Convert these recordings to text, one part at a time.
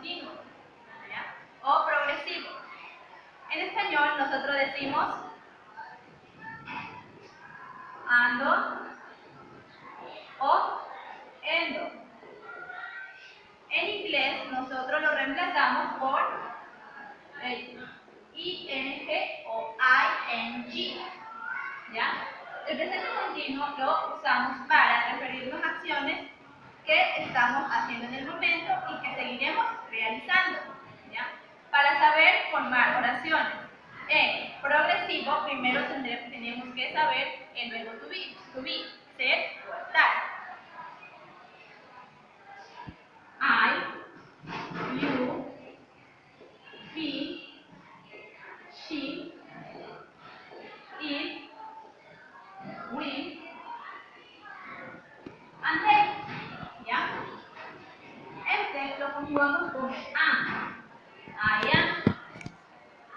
continuo, ¿ya? O progresivo. En español nosotros decimos ando o endo. En inglés nosotros lo reemplazamos por el ing o ing, ¿ya? El presente continuo lo usamos para referirnos a acciones que estamos haciendo en el momento y que seguiremos realizando, ¿ya? Para saber formar oraciones en progresivo, primero tenemos que saber el verbo to be, ser o estar. I, you, he, she, it, we, and they, ¿ya? Este lo conjugamos con el am. I am.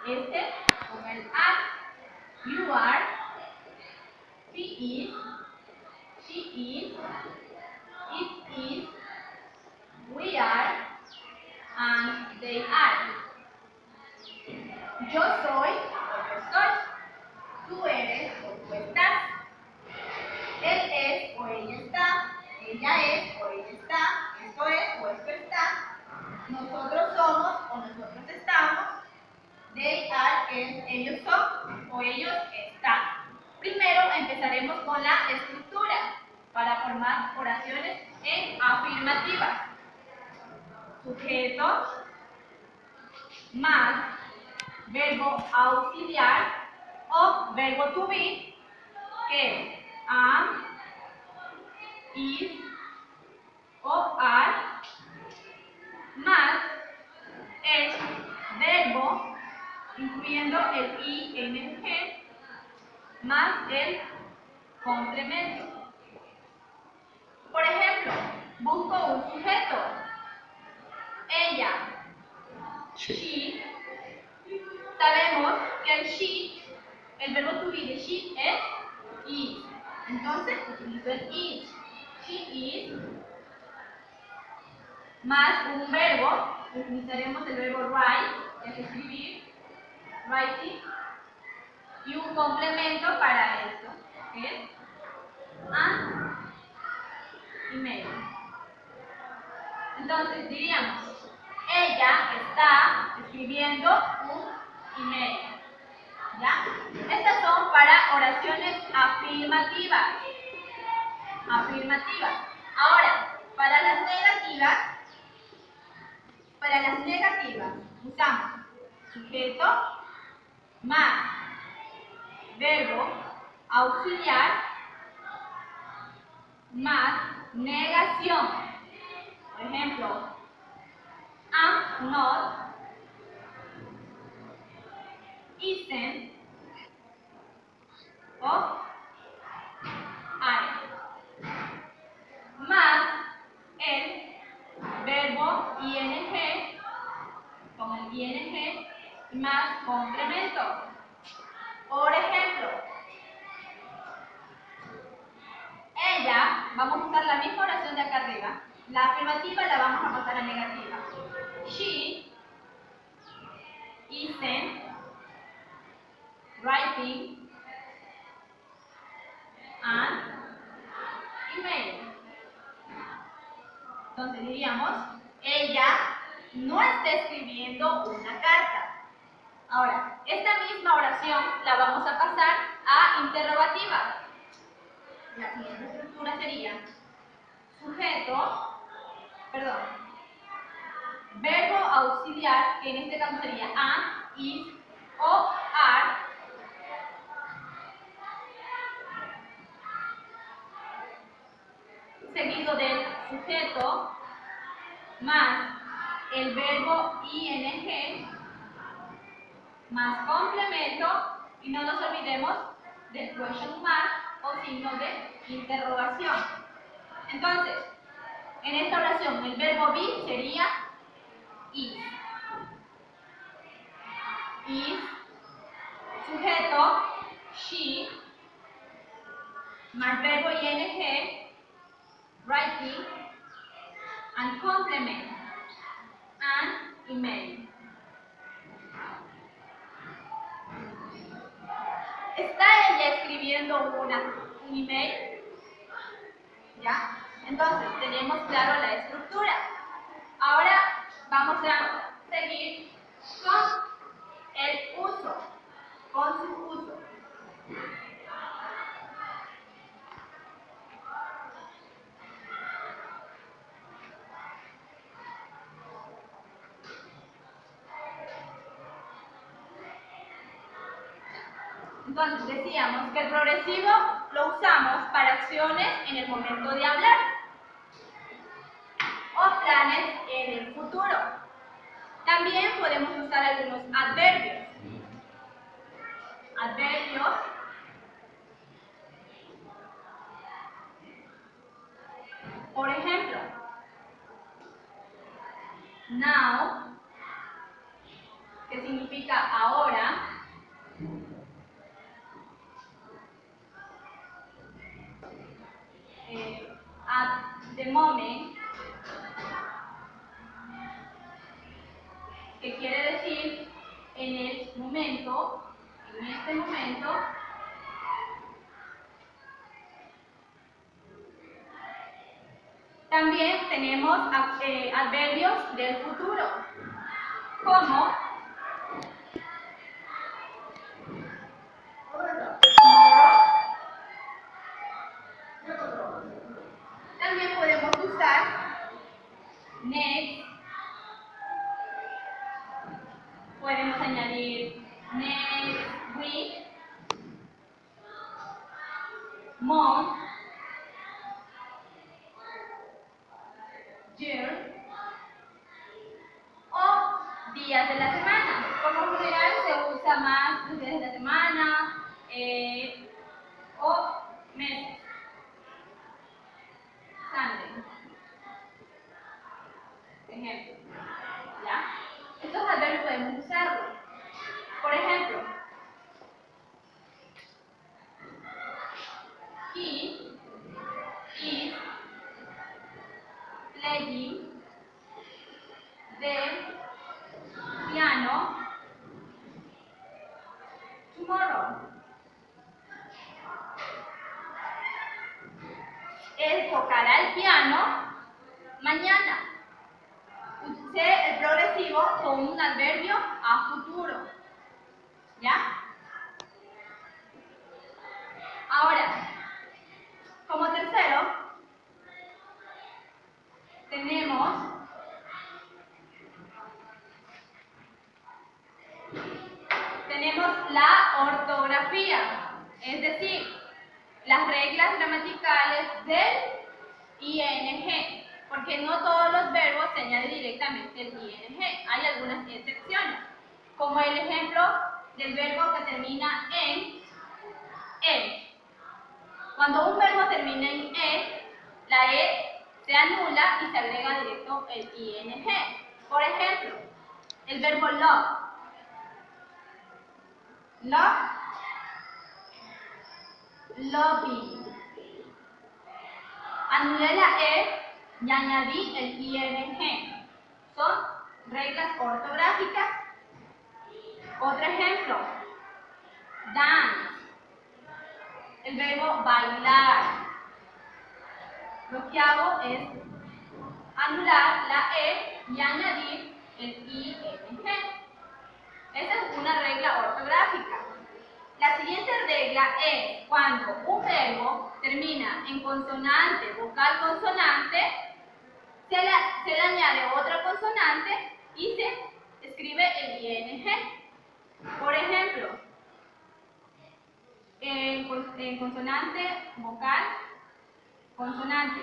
Este con el are. You are. He is. She is. It is. We are. And they are. Yo soy o yo estoy. Tú eres o tú estás. Él es o ella está. Ella es o ella está. Esto es o esto está. Nosotros somos o nosotros estamos. They are es ellos son o ellos están. Primero empezaremos con la estructura para formar oraciones en afirmativas. Sujeto más verbo auxiliar o verbo to be, que es am, is o are, más el verbo incluyendo el ing más el complemento. Por ejemplo, busco un sujeto. Ella, she. Sabemos que el she, el verbo to be de she es is. Entonces utilizo el is. She is más un verbo. Utilizaremos el verbo write, que es escribir, writing, y un complemento para esto, que es an email. Entonces diríamos, ella está escribiendo un email. ¿Ya? Estas son para oraciones afirmativas. Afirmativas. Ahora, para las negativas usamos sujeto más verbo auxiliar más negación. Por ejemplo, am not, isn't o are. Más el verbo ing con el ing y más complemento. Por ejemplo, ella, vamos a usar la misma oración de acá arriba. La afirmativa la vamos a pasar a negativa. She isn't writing an email. Entonces diríamos, ella no está escribiendo una carta. Ahora, esta misma oración la vamos a pasar a interrogativa. La siguiente estructura sería verbo auxiliar, que en este caso sería am, is o are, seguido del sujeto más el verbo ing más complemento, y no nos olvidemos del question mark o signo de interrogación. Entonces, en esta oración el verbo be sería is. Is, sujeto, she, más verbo ing, writing, and complement, and email. ¿Está ella escribiendo un email? ¿Ya? Entonces, tenemos claro la estructura. Ahora vamos a seguir con el uso, con su uso. Entonces, decíamos que el progresivo lo usamos para acciones en el momento de hablar o planes en el futuro. También podemos usar algunos adverbios. Adverbios por ejemplo, now, que significa ahora, at the moment, que quiere decir en el momento, en este momento. También tenemos adverbios del futuro, como tomorrow. También podemos usar next. Podemos añadir next week, month, year o días de la semana. Como general se usa más los días de la semana o meses. Sunday. Ejemplo. ¿Ya? Estos adverbios podemos usarlos. Por ejemplo, he is playing the piano tomorrow. Él tocará el piano mañana. Use el progresivo con un adverbio a futuro. ¿Ya? Ahora, como tercero, tenemos la ortografía, es decir, las reglas gramaticales del ING, porque no todos los verbos se añade directamente el ING, hay algunas excepciones, como el ejemplo del verbo que termina en E. Cuando un verbo termina en E, la E se anula y se agrega directo el ING. Por ejemplo, el verbo love. Love, loving. Anulé la E y añadí el ING. Son reglas ortográficas. Otro ejemplo, dance. El verbo bailar. Lo que hago es anular la E y añadir el ING. Esa es una regla ortográfica. La siguiente regla es cuando un verbo termina en consonante, vocal, consonante, se le añade otra consonante y se escribe el ING. Por ejemplo, en consonante, vocal, consonante.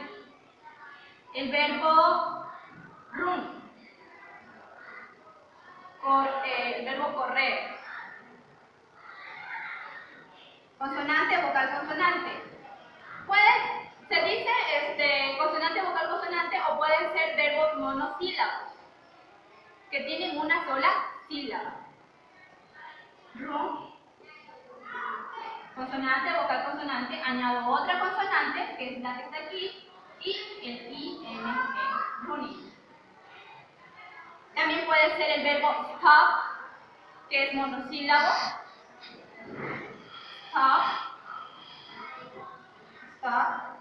El verbo run, el verbo correr. Consonante, vocal, consonante. Se dice consonante, vocal, consonante o pueden ser verbos monosílabos que tienen una sola sílaba. Run, consonante, vocal, consonante, añado otra consonante que es la que está aquí y el ING, running. También puede puede ser el verbo stop, que es monosílabo. Stop. Stop.